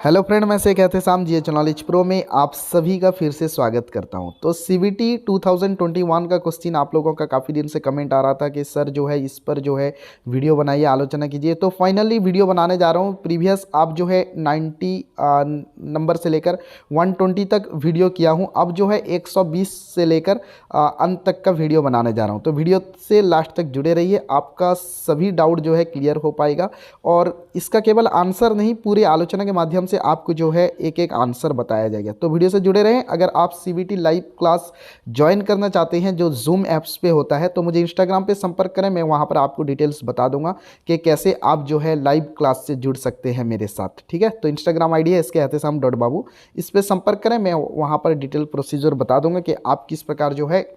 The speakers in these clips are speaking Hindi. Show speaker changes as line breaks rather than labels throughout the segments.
हेलो फ्रेंड, मैं से कहते शाम जी नॉलेज प्रो में आप सभी का फिर से स्वागत करता हूं। तो सीवीटी 2021 का क्वेश्चन आप लोगों का काफ़ी दिन से कमेंट आ रहा था कि सर जो है इस पर जो है वीडियो बनाइए, आलोचना कीजिए। तो फाइनली वीडियो बनाने जा रहा हूं। प्रीवियस आप जो है 90 नंबर से लेकर 120 तक वीडियो किया हूं। अब जो है 120 से लेकर अंत तक का वीडियो बनाने जा रहा हूं। तो वीडियो से लास्ट तक जुड़े रहिए, आपका सभी डाउट जो है क्लियर हो पाएगा। और इसका केवल आंसर नहीं, पूरी आलोचना के माध्यम से आपको जो है एक एक आंसर बताया जाएगा। तो वीडियो से जुड़े रहें। अगर आप सीवीटी लाइव क्लास ज्वाइन करना चाहते हैं जो जूम ऐप्स पे होता है, तो मुझे इंस्टाग्राम पे संपर्क करें। मैं वहाँ पर आपको डिटेल्स बता दूंगा कि कैसे आप जो है लाइव क्लास से जुड़ सकते हैं मेरे साथ। ठीक है, तो इंस्टाग्राम आईडी है इसके एहतेशाम.बाबू, इस पर संपर्क करें। मैं वहाँ पर डिटेल प्रोसीजर बता दूंगा कि आप किस प्रकार जो है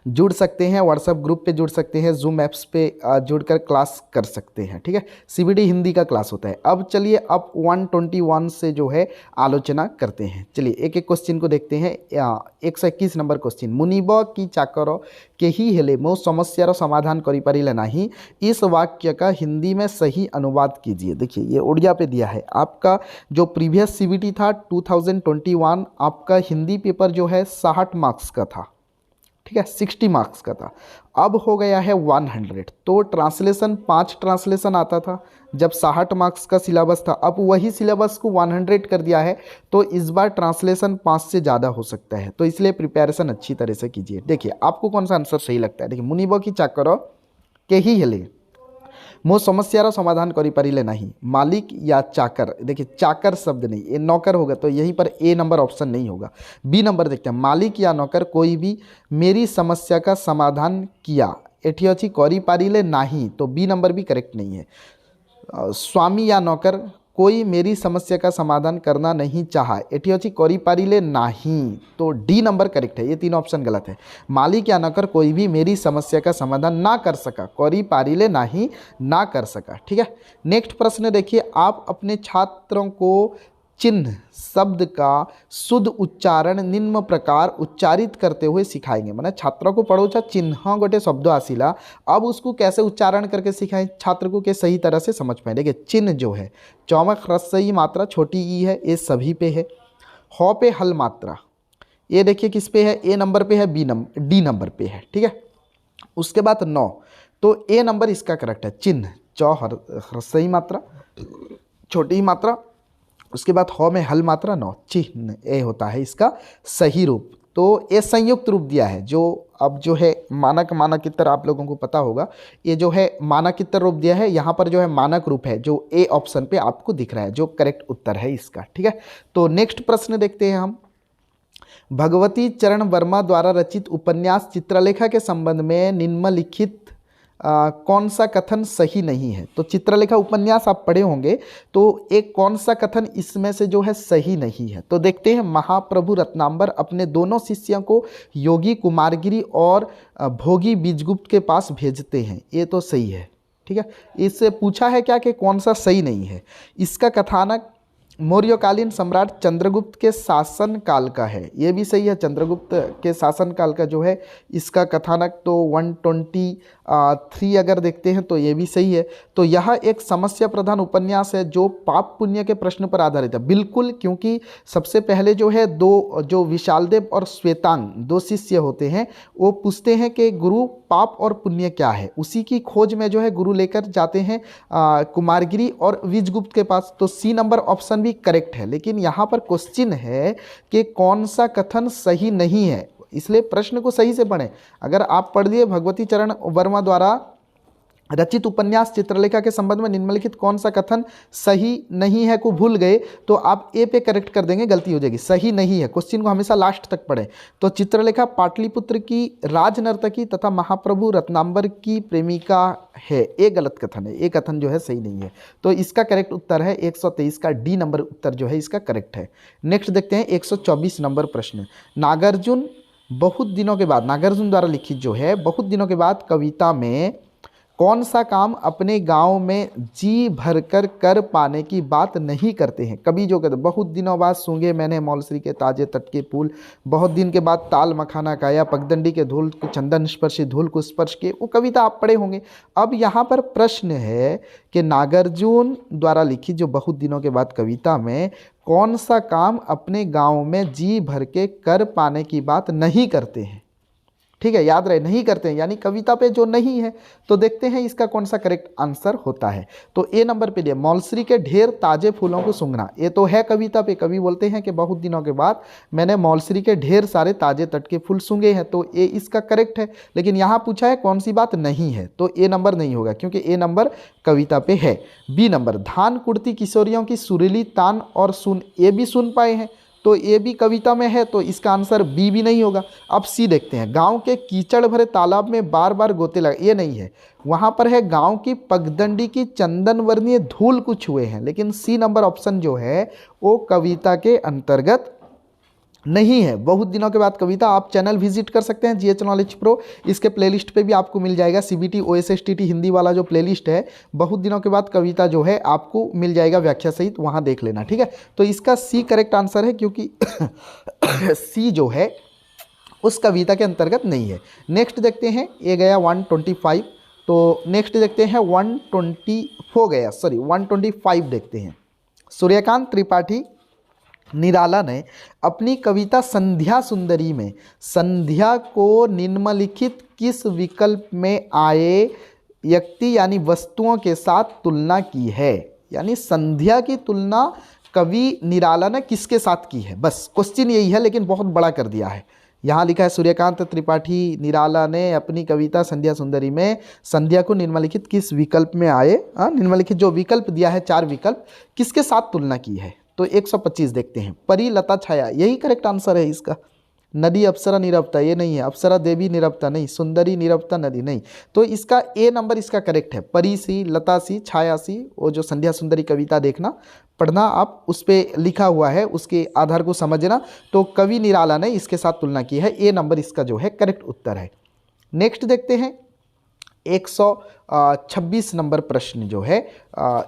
जुड़ सकते हैं, व्हाट्सएप ग्रुप पे जुड़ सकते हैं, जूम ऐप्स पे जुड़कर क्लास कर सकते हैं। ठीक है, सीबीडी हिंदी का क्लास होता है। अब चलिए अब 121 से जो है आलोचना करते हैं। चलिए एक एक क्वेश्चन को देखते हैं। 121 नंबर क्वेश्चन, मुनिब की चाकर केही हेले मो समस्यार समाधान करिपारिले नाही, इस वाक्य का हिंदी में सही अनुवाद कीजिए। देखिए ये उड़िया पे दिया है। आपका जो प्रीवियस सीबीटी था 2021, आपका हिंदी पेपर जो है 60 मार्क्स का था। ठीक है, 60 मार्क्स का था, अब हो गया है 100। तो ट्रांसलेशन 5 ट्रांसलेशन आता था जब 60 मार्क्स का सिलेबस था। अब वही सिलेबस को 100 कर दिया है, तो इस बार ट्रांसलेशन 5 से ज़्यादा हो सकता है। तो इसलिए प्रिपरेशन अच्छी तरह से कीजिए। देखिए आपको कौन सा आंसर सही लगता है। देखिए मुनिब की चाकर के ही हेले मो समस्यार समाधान करिपारिले नहीं, मालिक या चाकर। देखिए चाकर शब्द नहीं, ये नौकर होगा, तो यहीं पर ए नंबर ऑप्शन नहीं होगा। बी नंबर देखते हैं, मालिक या नौकर कोई भी मेरी समस्या का समाधान किया, एठी अच्छी करिपारिले नहीं, तो बी नंबर भी करेक्ट नहीं है। स्वामी या नौकर कोई मेरी समस्या का समाधान करना नहीं चाहा, एठी अच्छी करिपारिले नहीं, तो डी नंबर करेक्ट है। ये तीन ऑप्शन गलत है। मालिक या नौकर कोई भी मेरी समस्या का समाधान ना कर सका, करिपारिले नहीं, ना कर सका। ठीक है, नेक्स्ट प्रश्न देखिए, आप अपने छात्रों को चिन्ह शब्द का शुद्ध उच्चारण निम्न प्रकार उच्चारित करते हुए सिखाएंगे। मैंने छात्रों को पढ़ो चिन्ह गोटे शब्द आसिला, अब उसको कैसे उच्चारण करके सिखाएं छात्र को के सही तरह से समझ पाए। देखिए चिन्ह जो है चौमक ह्रस्व मात्रा छोटी ई है, ये सभी पे है। ह पे हल मात्रा, ये देखिए किस पे है, ए नंबर पे है, डी नंबर पे है। ठीक है, उसके बाद 9, तो ए नंबर इसका करेक्ट है। चिन्ह चौ ह्रस्व मात्रा छोटी मात्रा, उसके बाद ह में हल मात्रा 9, चिन्ह ए होता है इसका सही रूप। तो ये संयुक्त रूप दिया है। जो अब जो है मानक मानकितर आप लोगों को पता होगा, ये जो है मानकितर रूप दिया है, यहाँ पर जो है मानक रूप है जो ए ऑप्शन पे आपको दिख रहा है, जो करेक्ट उत्तर है इसका। ठीक है, तो नेक्स्ट प्रश्न देखते हैं हम। भगवती चरण वर्मा द्वारा रचित उपन्यास चित्रलेखा के संबंध में निम्नलिखित कौन सा कथन सही नहीं है। तो चित्रलेखा उपन्यास आप पढ़े होंगे, तो एक कौन सा कथन इसमें से जो है सही नहीं है। तो देखते हैं, महाप्रभु रत्नांबर अपने दोनों शिष्यों को योगी कुमारगिरी और भोगी बीजगुप्त के पास भेजते हैं, ये तो सही है। ठीक है, इससे पूछा है क्या कि कौन सा सही नहीं है। इसका कथानक मौर्यकालीन सम्राट चंद्रगुप्त के शासन काल का है, ये भी सही है। चंद्रगुप्त के शासन काल का जो है इसका कथानक तो 123 अगर देखते हैं तो ये भी सही है। तो यह एक समस्या प्रधान उपन्यास है जो पाप पुण्य के प्रश्न पर आधारित है। बिल्कुल, क्योंकि सबसे पहले जो है दो जो विशालदेव और श्वेतांग दो शिष्य होते हैं, वो पूछते हैं कि गुरु पाप और पुण्य क्या है। उसी की खोज में जो है गुरु लेकर जाते हैं कुमारगिरी और विजगुप्त के पास। तो सी नंबर ऑप्शन भी करेक्ट है, लेकिन यहाँ पर क्वेश्चन है कि कौन सा कथन सही नहीं है, इसलिए प्रश्न को सही से पढ़ें। अगर आप पढ़ दिए भगवती चरण वर्मा द्वारा रचित उपन्यास चित्रलेखा के संबंध में निम्नलिखित कौन सा कथन सही नहीं है को भूल गए, तो आप ए पे करेक्ट कर देंगे, गलती हो जाएगी। सही नहीं है, क्वेश्चन को हमेशा लास्ट तक पढ़ें। तो चित्रलेखा पाटलिपुत्र की राजनर्तकी तथा महाप्रभु रत्नांबर की प्रेमिका है, ये गलत कथन है, ये कथन जो है सही नहीं है। तो इसका करेक्ट उत्तर है 123 का डी नंबर उत्तर जो है इसका करेक्ट है। नेक्स्ट देखते हैं 124 नंबर प्रश्न। नागार्जुन बहुत दिनों के बाद, नागार्जुन द्वारा लिखित जो है बहुत दिनों के बाद कविता में कौन सा काम अपने गांव में जी भरकर कर पाने की बात नहीं करते हैं? कवि जो कहते बहुत दिनों बाद सूंघे मैंने मौलश्री के ताजे तट के फूल, बहुत दिन के बाद ताल मखाना खाया, पगडंडी के धूल चंदन स्पर्शी धूल को स्पर्श के, वो कविता आप पढ़े होंगे। अब यहाँ पर प्रश्न है कि नागार्जुन द्वारा लिखित जो बहुत दिनों के बाद कविता में कौन सा काम अपने गाँव में जी भर के कर पाने की बात नहीं करते हैं? ठीक है, याद रहे, नहीं करते हैं यानी कविता पे जो नहीं है। तो देखते हैं इसका कौन सा करेक्ट आंसर होता है। तो ए नंबर पे दिया मौलश्री के ढेर ताजे फूलों को सूंघना, ये तो है कविता पे। कवि बोलते हैं कि बहुत दिनों के बाद मैंने मौलश्री के ढेर सारे ताजे तट के फूल सूंघे हैं, तो ए इसका करेक्ट है। लेकिन यहाँ पूछा है कौन सी बात नहीं है, तो ए नंबर नहीं होगा क्योंकि ए नंबर कविता पे है। बी नंबर धान कुड़ती किशोरियों की सुरीली तान और सुन, ये भी सुन पाए हैं, तो ये भी कविता में है, तो इसका आंसर बी भी नहीं होगा। अब सी देखते हैं, गांव के कीचड़ भरे तालाब में बार बार गोते लगे, ये नहीं है। वहां पर है गांव की पगडंडी की चंदन वर्णीय धूल को छुए हैं, लेकिन सी नंबर ऑप्शन जो है वो कविता के अंतर्गत नहीं है। बहुत दिनों के बाद कविता, आप चैनल विजिट कर सकते हैं जीएच नॉलेज प्रो, इसके प्लेलिस्ट पे भी आपको मिल जाएगा। सीबीटी ओएसएसटीटी हिंदी वाला जो प्लेलिस्ट है, बहुत दिनों के बाद कविता जो है आपको मिल जाएगा व्याख्या सहित, वहाँ देख लेना, ठीक है। तो इसका सी करेक्ट आंसर है क्योंकि सी जो है उस कविता के अंतर्गत नहीं है। नेक्स्ट देखते हैं, ये गया 125, तो नेक्स्ट देखते हैं 124 गया, सॉरी 125 देखते हैं। सूर्यकांत त्रिपाठी निराला ने अपनी कविता संध्या सुंदरी में संध्या को निम्नलिखित किस विकल्प में आए व्यक्ति यानी वस्तुओं के साथ तुलना की है? यानी संध्या की तुलना कवि निराला ने किसके साथ की है? बस क्वेश्चन यही है, लेकिन बहुत बड़ा कर दिया है। यहाँ लिखा है सूर्यकांत त्रिपाठी निराला ने अपनी कविता संध्या सुंदरी में संध्या को निम्नलिखित किस विकल्प में आए, निम्नलिखित जो विकल्प दिया है 4 विकल्प, किसके साथ तुलना की है? तो 125 देखते हैं। परी लता छाया, यही करेक्ट आंसर है इसका। नदी अप्सरा निरवता, ये नहीं है। अप्सरा देवी निरवता नहीं, सुंदरी निरवता नदी नहीं। तो इसका ए नंबर इसका करेक्ट है। परी सी, लता सी, छाया सी, वो जो संध्या सुंदरी कविता देखना पढ़ना आप, उस पर लिखा हुआ है, उसके आधार को समझना। तो कवि निराला ने इसके साथ तुलना की है, ए नंबर इसका जो है करेक्ट उत्तर है। नेक्स्ट देखते हैं 126 नंबर प्रश्न जो है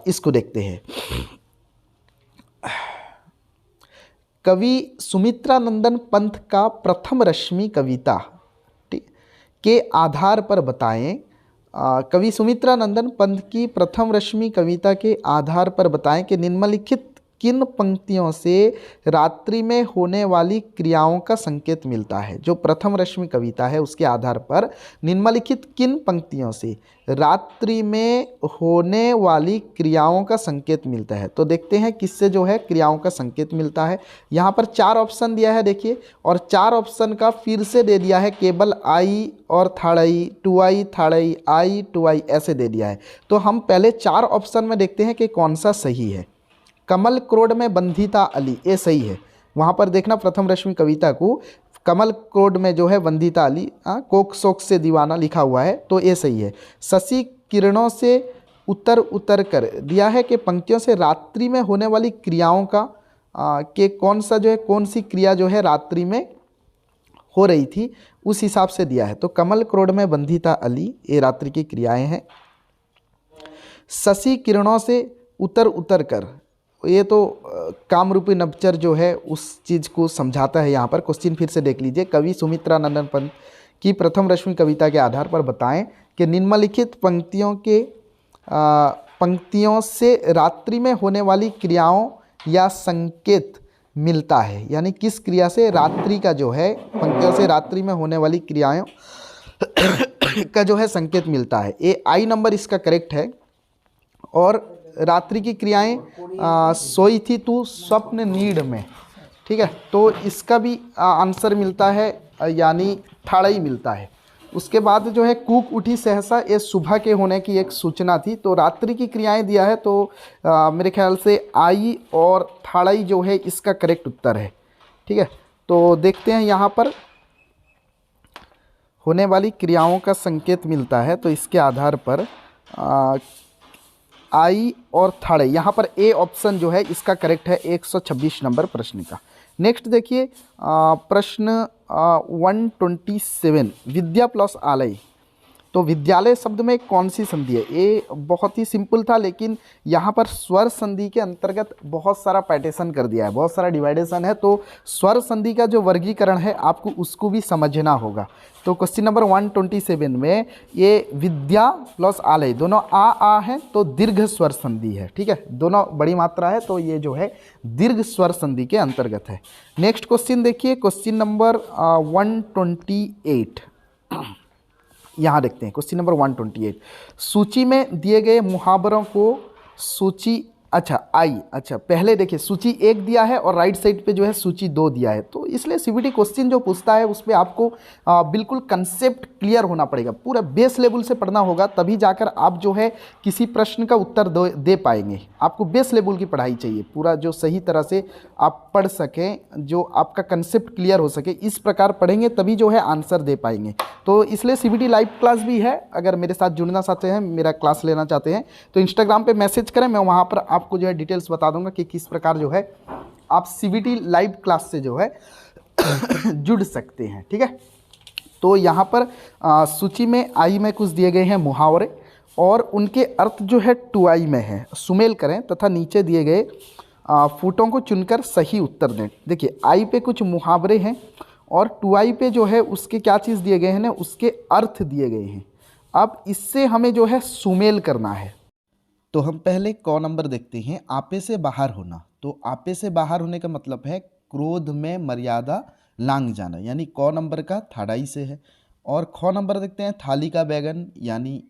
इसको देखते हैं। कवि सुमित्रानंदन पंत का प्रथम रश्मि कविता के आधार पर बताएं। कवि सुमित्रानंदन पंत की प्रथम रश्मि कविता के आधार पर बताएं कि निम्नलिखित किन पंक्तियों से रात्रि में होने वाली क्रियाओं का संकेत मिलता है? जो प्रथम रश्मि कविता है उसके आधार पर निम्नलिखित किन पंक्तियों से रात्रि में होने वाली क्रियाओं का संकेत मिलता है? तो देखते हैं किससे जो है क्रियाओं का संकेत मिलता है। यहाँ पर 4 ऑप्शन दिया है देखिए, और 4 ऑप्शन का फिर से दे दिया है, केवल आई और थाड़ई, टू आई थाड़ई, आई टू आई ऐसे दे दिया है। तो हम पहले 4 ऑप्शन में देखते हैं कि कौन सा सही है। कमल क्रोड में बंधिता अली, ये सही है। वहाँ पर देखना प्रथम रश्मि कविता को कमल क्रोड में जो है बंधिता अली, कोक शोक से दीवाना लिखा हुआ है, तो ये सही है। शशि किरणों से उतर उतर कर दिया है कि पंक्तियों से रात्रि में होने वाली क्रियाओं का के कौन सा जो है, कौन सी क्रिया जो है रात्रि में हो रही थी, उस हिसाब से दिया है। तो कमल क्रोड में बंधिता अली, ये रात्रि की क्रियाएं हैं। शशि किरणों से उतर उतर कर, ये तो कामरूपी नवचर जो है उस चीज़ को समझाता है। यहाँ पर क्वेश्चन फिर से देख लीजिए। कवि सुमित्रानंदन पंत की प्रथम रश्मि कविता के आधार पर बताएं कि निम्नलिखित पंक्तियों से रात्रि में होने वाली क्रियाओं या संकेत मिलता है। यानी किस क्रिया से रात्रि का जो है, पंक्तियों से रात्रि में होने वाली क्रियाओं का जो है संकेत मिलता है। ये आई नंबर इसका करेक्ट है। और रात्रि की क्रियाएं सोई थी तू स्वप्न नीड़ में, ठीक है, तो इसका भी आंसर मिलता है, यानी ठाड़ई मिलता है। उसके बाद जो है कूक उठी सहसा, ये सुबह के होने की एक सूचना थी। तो रात्रि की क्रियाएं दिया है, तो मेरे ख्याल से आई और ठाड़ई जो है इसका करेक्ट उत्तर है, ठीक है। तो देखते हैं यहाँ पर होने वाली क्रियाओं का संकेत मिलता है, तो इसके आधार पर आई और थर्ड, यहाँ पर ए ऑप्शन जो है इसका करेक्ट है 126 नंबर प्रश्न का। नेक्स्ट देखिए प्रश्न 127 विद्या प्लस आलय। तो विद्यालय शब्द में कौन सी संधि है? ये बहुत ही सिंपल था, लेकिन यहाँ पर स्वर संधि के अंतर्गत बहुत सारा पार्टीशन कर दिया है, बहुत सारा डिवाइडेशन है। तो स्वर संधि का जो वर्गीकरण है आपको उसको भी समझना होगा। तो क्वेश्चन नंबर 127 में ये विद्या प्लस आलय दोनों आ है, तो दीर्घ स्वर संधि है। ठीक है, दोनों बड़ी मात्रा है, तो ये जो है दीर्घ स्वर संधि के अंतर्गत है। नेक्स्ट क्वेश्चन देखिए, क्वेश्चन नंबर 128। यहाँ देखते हैं क्वेश्चन नंबर 128। सूची में दिए गए मुहावरों को सूची अच्छा पहले देखिए सूची 1 दिया है और राइट साइड पे जो है सूची 2 दिया है। तो इसलिए सीबीटी क्वेश्चन जो पूछता है उस पर आपको बिल्कुल कंसेप्ट क्लियर होना पड़ेगा, पूरा बेस लेवल से पढ़ना होगा, तभी जाकर आप जो है किसी प्रश्न का उत्तर दे पाएंगे। आपको बेस लेवल की पढ़ाई चाहिए, पूरा जो सही तरह से आप पढ़ सकें, जो आपका कंसेप्ट क्लियर हो सके, इस प्रकार पढ़ेंगे तभी जो है आंसर दे पाएंगे। तो इसलिए सीबीटी लाइव क्लास भी है, अगर मेरे साथ जुड़ना चाहते हैं, मेरा क्लास लेना चाहते हैं तो इंस्टाग्राम पे मैसेज करें, मैं वहाँ पर आपको जो है डिटेल्स बता दूंगा कि किस प्रकार जो है आप सीबीटी लाइव क्लास से जो है जुड़ सकते हैं। ठीक है, तो यहाँ पर सूची में आई में कुछ दिए गए हैं मुहावरे और उनके अर्थ जो है टुआई में है, सुमेल करें तथा नीचे दिए गए फुटों को चुनकर सही उत्तर दें। देखिए आई पे कुछ मुहावरे हैं और टुआई पे जो है उसके क्या चीज़ दिए गए हैं ना, उसके अर्थ दिए गए हैं। अब इससे हमें जो है सुमेल करना है। तो हम पहले क नंबर देखते हैं, आपे से बाहर होना। तो आपे से बाहर होने का मतलब है क्रोध में मर्यादा लांघ जाना, यानी क नंबर का थाड़ाई से है। और ख नंबर देखते हैं, थाली का बैगन, यानी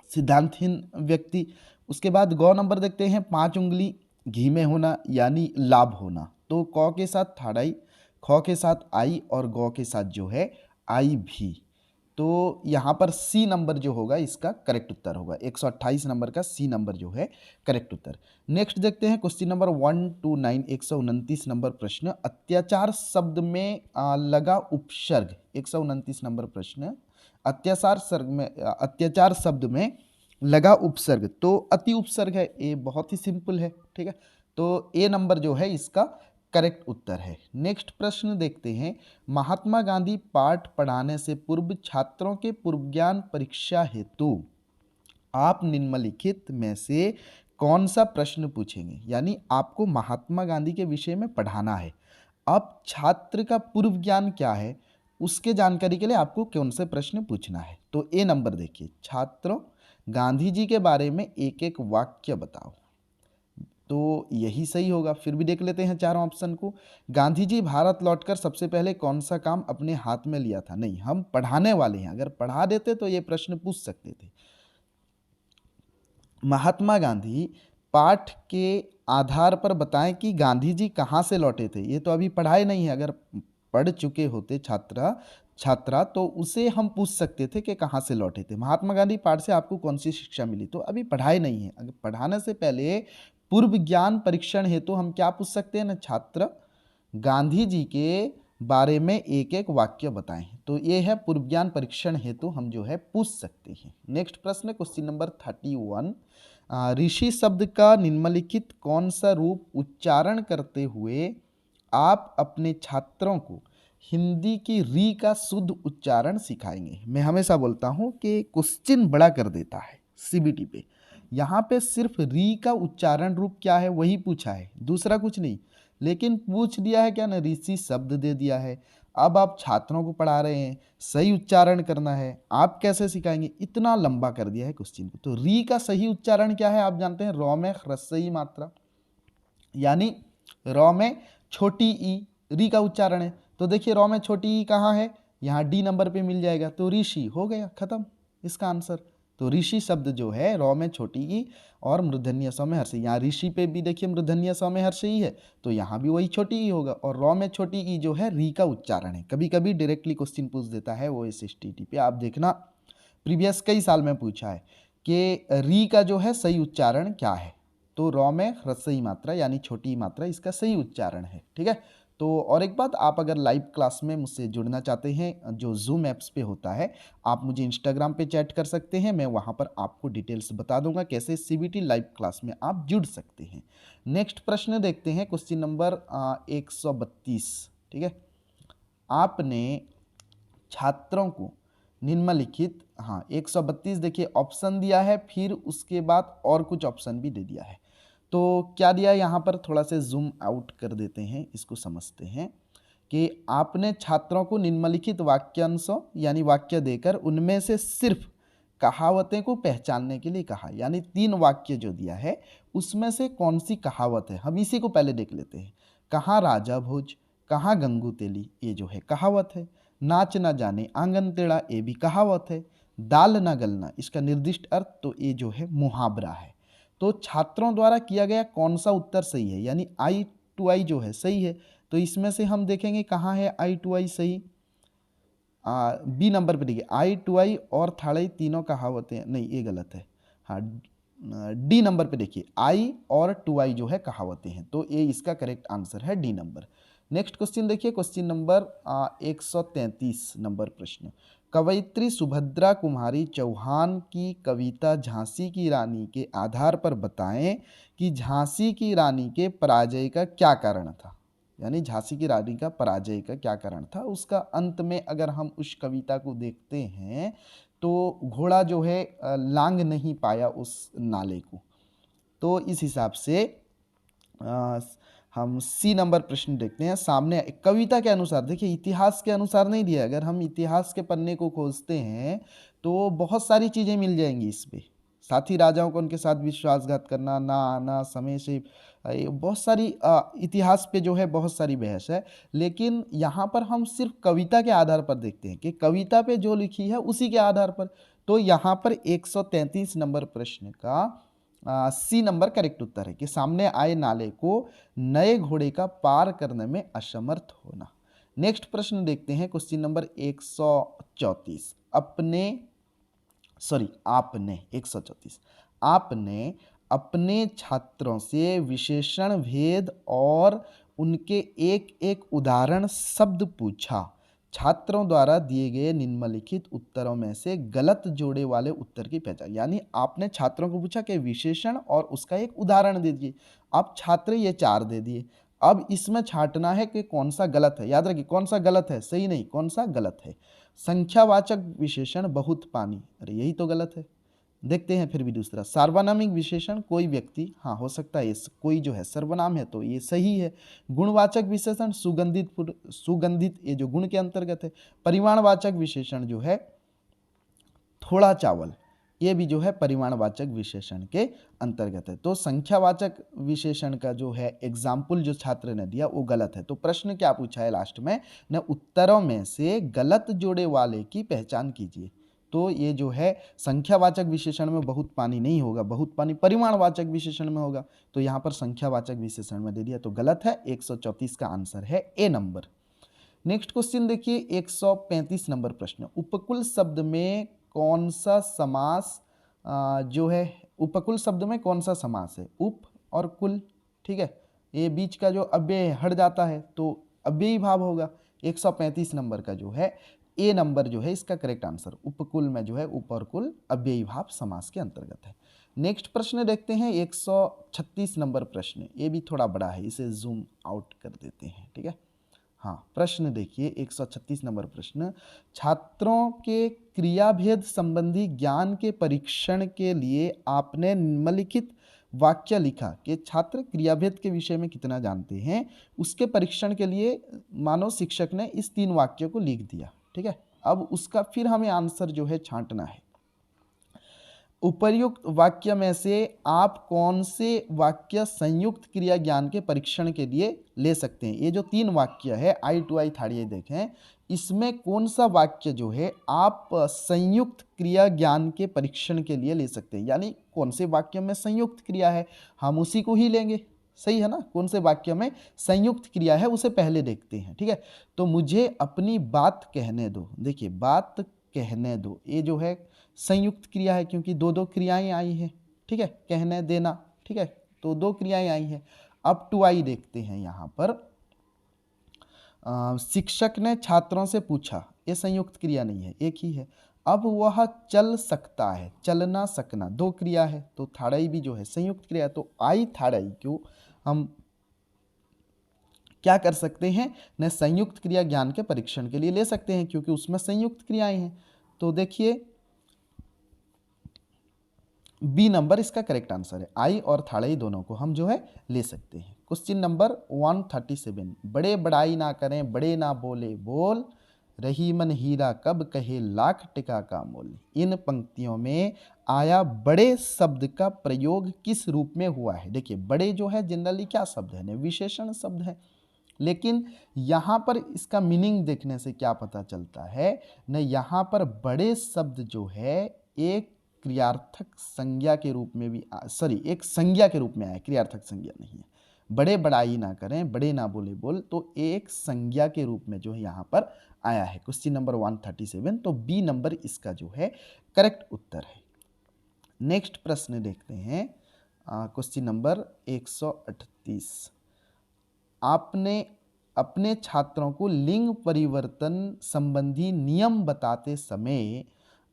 सिद्धांतहीन व्यक्ति। उसके बाद ग नंबर देखते हैं, 5 उंगली घी में होना, यानी लाभ होना। तो क के साथ थाड़ाई, ख के साथ आई और ग के साथ जो है आई भी। तो यहाँ पर सी नंबर जो होगा इसका करेक्ट उत्तर होगा, 128 नंबर का सी नंबर जो है करेक्ट उत्तर। नेक्स्ट देखते हैं क्वेश्चन नंबर 129, 129 नंबर प्रश्न, अत्याचार शब्द में लगा उपसर्ग। 129 नंबर प्रश्न, अत्याचार शब्द में लगा उपसर्ग। तो अति उपसर्ग है, ये बहुत ही सिंपल है। ठीक है, तो ए नंबर जो है इसका करेक्ट उत्तर है। नेक्स्ट प्रश्न देखते हैं, महात्मा गांधी पाठ पढ़ाने से पूर्व छात्रों के पूर्व ज्ञान परीक्षा हेतु आप निम्नलिखित में से कौन सा प्रश्न पूछेंगे? यानी आपको महात्मा गांधी के विषय में पढ़ाना है। अब छात्र का पूर्व ज्ञान क्या है उसके जानकारी के लिए आपको कौन से प्रश्न पूछना है? तो ए नंबर देखिए, छात्रों गांधी जी के बारे में एक एक वाक्य बताओ। तो यही सही होगा। फिर भी देख लेते हैं चारों ऑप्शन को। गांधी जी भारत लौटकर सबसे पहले कौन सा काम अपने हाथ में लिया था? नहीं, हम पढ़ाने वाले हैं, अगर पढ़ा देते तो ये प्रश्न पूछ सकते थे। महात्मा गांधी पाठ के आधार पर बताएं कि गांधी जी कहाँ से लौटे थे। ये तो अभी पढ़ाए नहीं है, अगर पढ़ चुके होते छात्रा तो उसे हम पूछ सकते थे कि कहाँ से लौटे थे। महात्मा गांधी पाठ से आपको कौन सी शिक्षा मिली, तो अभी पढ़ाए नहीं है। अगर पढ़ाने से पहले पूर्व ज्ञान परीक्षण हेतु तो हम क्या पूछ सकते हैं ना, छात्र गांधी जी के बारे में एक एक वाक्य बताएं। तो ये है पूर्व ज्ञान परीक्षण हेतु हम जो है पूछ सकते हैं। नेक्स्ट प्रश्न क्वेश्चन नंबर 31, ऋषि शब्द का निम्नलिखित कौन सा रूप उच्चारण करते हुए आप अपने छात्रों को हिंदी की री का शुद्ध उच्चारण सिखाएंगे? मैं हमेशा बोलता हूँ कि क्वेश्चन बड़ा कर देता है सीबीटी पे। यहाँ पे सिर्फ री का उच्चारण रूप क्या है वही पूछा है, दूसरा कुछ नहीं। लेकिन पूछ दिया है क्या ना, ऋषि शब्द दे दिया है। अब आप छात्रों को पढ़ा रहे हैं, सही उच्चारण करना है, आप कैसे सिखाएंगे? इतना लंबा कर दिया है क्वेश्चन को। तो री का सही उच्चारण क्या है आप जानते हैं, रॉ में ह्रस्वई मात्रा, यानी रॉ में छोटी ई री का उच्चारण है। तो देखिए रॉ में छोटी ई कहाँ है, यहाँ डी नंबर पे मिल जाएगा। तो ऋषि हो गया, खत्म इसका आंसर। तो ऋषि शब्द जो है रॉ में छोटी ई और मूर्धन्य स में हर्ष। यहाँ ऋषि पे भी देखिए मूर्धन्य स में हर्ष ही है, तो यहाँ भी वही छोटी ई होगा। और रॉ में छोटी ई जो है री का उच्चारण है। कभी कभी डायरेक्टली क्वेश्चन पूछ देता है वो SSTT पे, आप देखना प्रीवियस कई साल में पूछा है कि री का जो है सही उच्चारण क्या है। तो रॉ में ह्रस्वई मात्रा यानी छोटी मात्रा इसका सही उच्चारण है। ठीक है, तो और एक बात, आप अगर लाइव क्लास में मुझसे जुड़ना चाहते हैं जो जूम ऐप्स पे होता है, आप मुझे इंस्टाग्राम पे चैट कर सकते हैं, मैं वहाँ पर आपको डिटेल्स बता दूंगा कैसे सीबीटी लाइव क्लास में आप जुड़ सकते हैं। नेक्स्ट प्रश्न देखते हैं क्वेश्चन नंबर 132। ठीक है, आपने छात्रों को निम्नलिखित, हाँ 132 देखिए ऑप्शन दिया है, फिर उसके बाद और कुछ ऑप्शन भी दे दिया है। तो क्या दिया है यहाँ पर, थोड़ा से जूम आउट कर देते हैं, इसको समझते हैं कि आपने छात्रों को निम्नलिखित वाक्यांशों यानी वाक्य देकर उनमें से सिर्फ कहावतें को पहचानने के लिए कहा। यानी 3 वाक्य जो दिया है उसमें से कौन सी कहावत है, हम इसी को पहले देख लेते हैं। कहाँ राजा भोज, कहाँ गंगू तेली, ये जो है कहावत है। नाच ना जाने आंगन टेढ़ा, ये भी कहावत है। दाल ना गलना, इसका निर्दिष्ट अर्थ, तो ये जो है मुहावरा है। तो छात्रों द्वारा किया गया कौन सा उत्तर सही है, यानी आई टू आई जो है सही है। तो इसमें से हम देखेंगे कहाँ है आई टू आई सही, बी नंबर पे देखिए आई टू आई और थर्ड आई तीनों कहावतें, नहीं ये गलत है। हाँ डी नंबर पे देखिए आई और टू आई जो है कहावतें हैं, तो ये इसका करेक्ट आंसर है डी नंबर। नेक्स्ट क्वेश्चन देखिए, क्वेश्चन नंबर 133 नंबर प्रश्न। कवयित्री सुभद्रा कुमारी चौहान की कविता झांसी की रानी के आधार पर बताएं कि झांसी की रानी के पराजय का क्या कारण था। यानी झांसी की रानी का पराजय का क्या कारण था, उसका अंत में अगर हम उस कविता को देखते हैं तो घोड़ा जो है लांग नहीं पाया उस नाले को। तो इस हिसाब से हम सी नंबर प्रश्न देखते हैं। सामने कविता के अनुसार, देखिए इतिहास के अनुसार नहीं दिया, अगर हम इतिहास के पन्ने को खोजते हैं तो बहुत सारी चीज़ें मिल जाएंगी इस पे। साथी राजाओं को उनके साथ विश्वासघात करना, ना आना समय से, बहुत सारी इतिहास पे जो है बहुत सारी बहस है। लेकिन यहाँ पर हम सिर्फ कविता के आधार पर देखते हैं कि कविता पे जो लिखी है उसी के आधार पर। तो यहाँ पर 133 नंबर प्रश्न का सी नंबर करेक्ट उत्तर है कि सामने आए नाले को नए घोड़े का पार करने में असमर्थ होना। नेक्स्ट प्रश्न देखते हैं, क्वेश्चन नंबर 134। आपने 134 आपने अपने छात्रों से विशेषण भेद और उनके एक एक उदाहरण शब्द पूछा। छात्रों द्वारा दिए गए निम्नलिखित उत्तरों में से गलत जोड़े वाले उत्तर की पहचान। यानी आपने छात्रों को पूछा कि विशेषण और उसका एक उदाहरण दे दीजिए। आप छात्र ये 4 दे दिए, अब इसमें छांटना है कि कौन सा गलत है। याद रखिए कौन सा गलत है, सही नहीं, कौन सा गलत है। संख्यावाचक विशेषण बहुत पानी, अरे यही तो गलत है। देखते हैं फिर भी दूसरा। सार्वनामिक विशेषण कोई व्यक्ति, हाँ हो सकता है कोई जो है सर्वनाम है, तो ये सही है। गुणवाचक विशेषण सुगंधित, ये जो गुण के अंतर्गत है। परिमाणवाचक विशेषण जो है थोड़ा चावल, ये भी जो है परिमाणवाचक विशेषण के अंतर्गत है। तो संख्यावाचक विशेषण का जो है एग्जाम्पल जो छात्र ने दिया वो गलत है। तो प्रश्न क्या पूछा है लास्ट में न, उत्तरों में से गलत जोड़े वाले की पहचान कीजिए। तो ये जो है संख्यावाचक विशेषण में बहुत पानी नहीं होगा, बहुत पानी परिमाणवाचक विशेषण में होगा। तो यहाँ पर संख्यावाचक विशेषण में दे दिया, तो गलत है। 134 का आंसर है ए नंबर। नेक्स्ट क्वेश्चन देखिए 135 नंबर प्रश्न। उपकुल शब्द में कौन सा समास जो है, उपकुल शब्द में कौन सा समास है, उप और कुल, ठीक है। ये बीच का जो अव्यय हट जाता है तो अव्ययी भाव होगा। 135 नंबर का जो है ए नंबर जो है इसका करेक्ट आंसर। उपकुल में जो है उप और कुल अव्ययी भाव समास के अंतर्गत है। नेक्स्ट प्रश्न देखते हैं 136 नंबर प्रश्न। ये भी थोड़ा बड़ा है, इसे जूम आउट कर देते हैं, ठीक है। हाँ प्रश्न देखिए 136 नंबर प्रश्न। छात्रों के क्रियाभेद संबंधी ज्ञान के परीक्षण के लिए आपने निम्नलिखित वाक्य लिखा कि छात्र क्रियाभेद के विषय में कितना जानते हैं। उसके परीक्षण के लिए मानो शिक्षक ने इस 3 वाक्यों को लिख दिया, ठीक है। अब उसका फिर हमें आंसर जो है छांटना है। उपर्युक्त वाक्य में से आप कौन से वाक्य संयुक्त क्रिया ज्ञान के परीक्षण के लिए ले सकते हैं। ये जो 3 वाक्य है आई टू आई थर्ड, ये देखें इसमें कौन सा वाक्य जो है आप संयुक्त क्रिया ज्ञान के परीक्षण के लिए ले सकते हैं। यानी कौन से वाक्य में संयुक्त क्रिया है हम उसी को ही लेंगे, सही है ना। कौन से वाक्य में संयुक्त क्रिया है उसे पहले देखते हैं, ठीक है। तो मुझे अपनी बात कहने दो, देखिए बात कहने दो, ये जो है संयुक्त क्रिया है क्योंकि 2 क्रियाएं आई हैं, ठीक है। कहने देना, ठीक है, तो 2 क्रियाएं आई हैं। अब टू आई देखते हैं यहाँ पर। शिक्षक ने छात्रों से पूछा, ये संयुक्त क्रिया नहीं है, एक ही है। अब वह चल सकता है, चलना सकना 2 क्रिया है, तो थर्ड आई भी जो है संयुक्त क्रिया है। तो आई थर्ड आई को हम क्या कर सकते हैं न, संयुक्त क्रिया ज्ञान के परीक्षण के लिए ले सकते हैं, क्योंकि उसमें संयुक्त क्रियाएं हैं। तो देखिए बी नंबर इसका करेक्ट आंसर है। आई और थाड़ई दोनों को हम जो है ले सकते हैं। क्वेश्चन नंबर 137, बड़े बड़ाई ना करें, बड़े ना बोले बोल, रही मन हीरा कब कहे लाख टिका का मोल। इन पंक्तियों में आया बड़े शब्द का प्रयोग किस रूप में हुआ है? देखिए बड़े जो है जनरली क्या शब्द है, विशेषण शब्द है, लेकिन यहाँ पर इसका मीनिंग देखने से क्या पता चलता है न, यहाँ पर बड़े शब्द जो है एक क्रियार्थक संज्ञा के रूप में भी एक संज्ञा के रूप में आया, क्रियार्थक संज्ञा नहीं है। बड़े बड़ाई ना करें, बड़े ना बोले बोल, तो एक संज्ञा के रूप में जो है यहाँ पर आया है। क्वेश्चन नंबर 137, तो बी नंबर इसका जो है करेक्ट उत्तर है। नेक्स्ट प्रश्न देखते हैं, क्वेश्चन नंबर 138, आपने अपने छात्रों को लिंग परिवर्तन संबंधी नियम बताते समय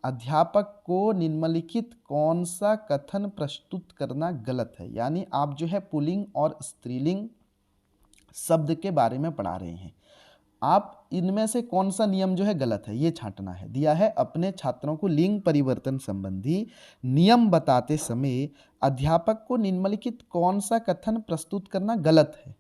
अध्यापक को निम्नलिखित कौन सा कथन प्रस्तुत करना गलत है? यानी आप जो है पुल्लिंग और स्त्रीलिंग शब्द के बारे में पढ़ा रहे हैं, आप इनमें से कौन सा नियम जो है गलत है ये छांटना है। दिया है अपने छात्रों को लिंग परिवर्तन संबंधी नियम बताते समय अध्यापक को निम्नलिखित कौन सा कथन प्रस्तुत करना गलत है।